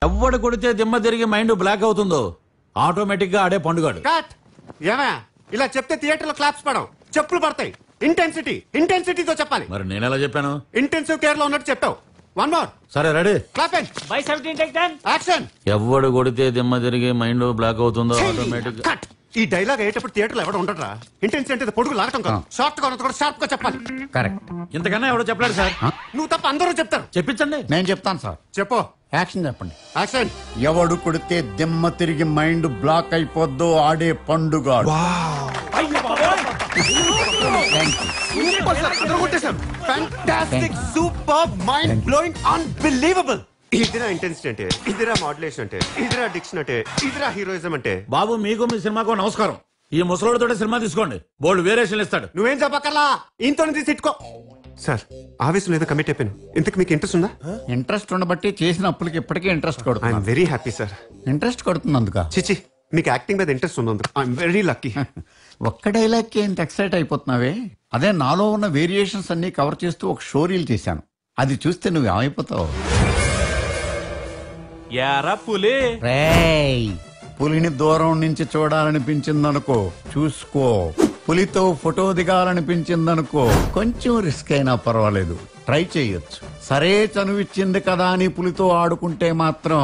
ఎవడు కొడితే దిమ్మ తిరిగి మైండ్ బ్లాక్ అవుతుందో ఆటోమేటిక్ గా ఆడే పండుగాడు. ఏమా ఇలా చెప్తే థియేటర్ లో క్లాప్స్ పడవు, చెప్పులు పడతాయి. ఇంటెన్సిటీతో చెప్పాలి. మరి నేనెలా చెప్పాను? ఇంటెన్సివ్ కేర్ లో ఉన్నట్టు చెప్పావు. One more. సరే ready. Clap by 17 take 10 action. ఎవడు కొడితే దిమ్మ తిరిగి మైండ్ బ్లాక్ అవుతుందో ఆటోమేటిక్. కట్. ఈ డైలాగ్ అయ్యేటప్పుడు థియేటర్ లో ఎవడ ఉండరా? ఇంటెన్సిటీ అంటే పొడుగు లాగటం కాదు, షార్ట్ గా ఉన్నది కూడా షార్ప్ గా చెప్పాలి. కరెక్ట్. ఇంతకన్నా ఎవడో చెప్పలేడు సార్. నువ్వు తప్ప అందరూ చెప్తారు. చెప్పించండి. నేను చెప్తాను సార్. చెప్పు. యాక్షన్ చెప్పండి. యాక్షన్. ఎవడు కొడితే దిమ్మ తిరిగి మైండ్ బ్లాక్ అయిపోద్దో ఆడే పండుగాడు. Fantastic, super, mind blowing, unbelievable. ఇదిరా ఇంటెన్సిటీ అంటే, ఇదిరా మాడ్యులేషన్ అంటే, ఇదిరా డిక్షన్ అంటే, ఇదిరా హీరోయిజం అంటే. బాబు మీకు మీ సినిమాకు నమస్కారం. ఈ ముసలోడితో సినిమా తీసుకోండి, బోల్డ్ వేరియేషన్ ఇస్తాడు. నువ్వేం చెప్పక్కర్లా, ఇంతో తీసి ఇట్టుకో. సార్ ఆవేశం ఏదో కమిట్ అయిపోయాను. ఇంతకు మీకు ఇంట్రెస్ట్ ఉందా? ఇంట్రెస్ట్ ఉండబట్టి చేసిన అప్పులకి ఇప్పటికే ఇంట్రెస్ట్ కొడుతుంది. I'm very happy sir. Interest కొడుతున్నందుక? చిచి, మీకు యాక్టింగ్ మీద ఇంట్రెస్ట్ ఉన్నందుకు ఐఎమ్ వెరీ లక్కీ. ఒక్క డైలాగ్కి ఇంత ఎక్సైట్ అయిపోతున్నావే? అదే నాలో ఉన్న వేరియేషన్స్ అన్ని కవర్ చేస్తూ ఒక షో రీల్ చేశాను. అది చూస్తే నువ్వు ఏమైపోతావు? పులిని దూరం నుంచి చూడాలనిపించిందనుకో, చూసుకో. పులితో ఫోటో దిగాలనిపించిందనుకో, కొంచెం రిస్క్ అయినా పర్వాలేదు, ట్రై చేయొచ్చు. సరే చనువిచ్చింది కదా అని పులితో ఆడుకుంటే మాత్రం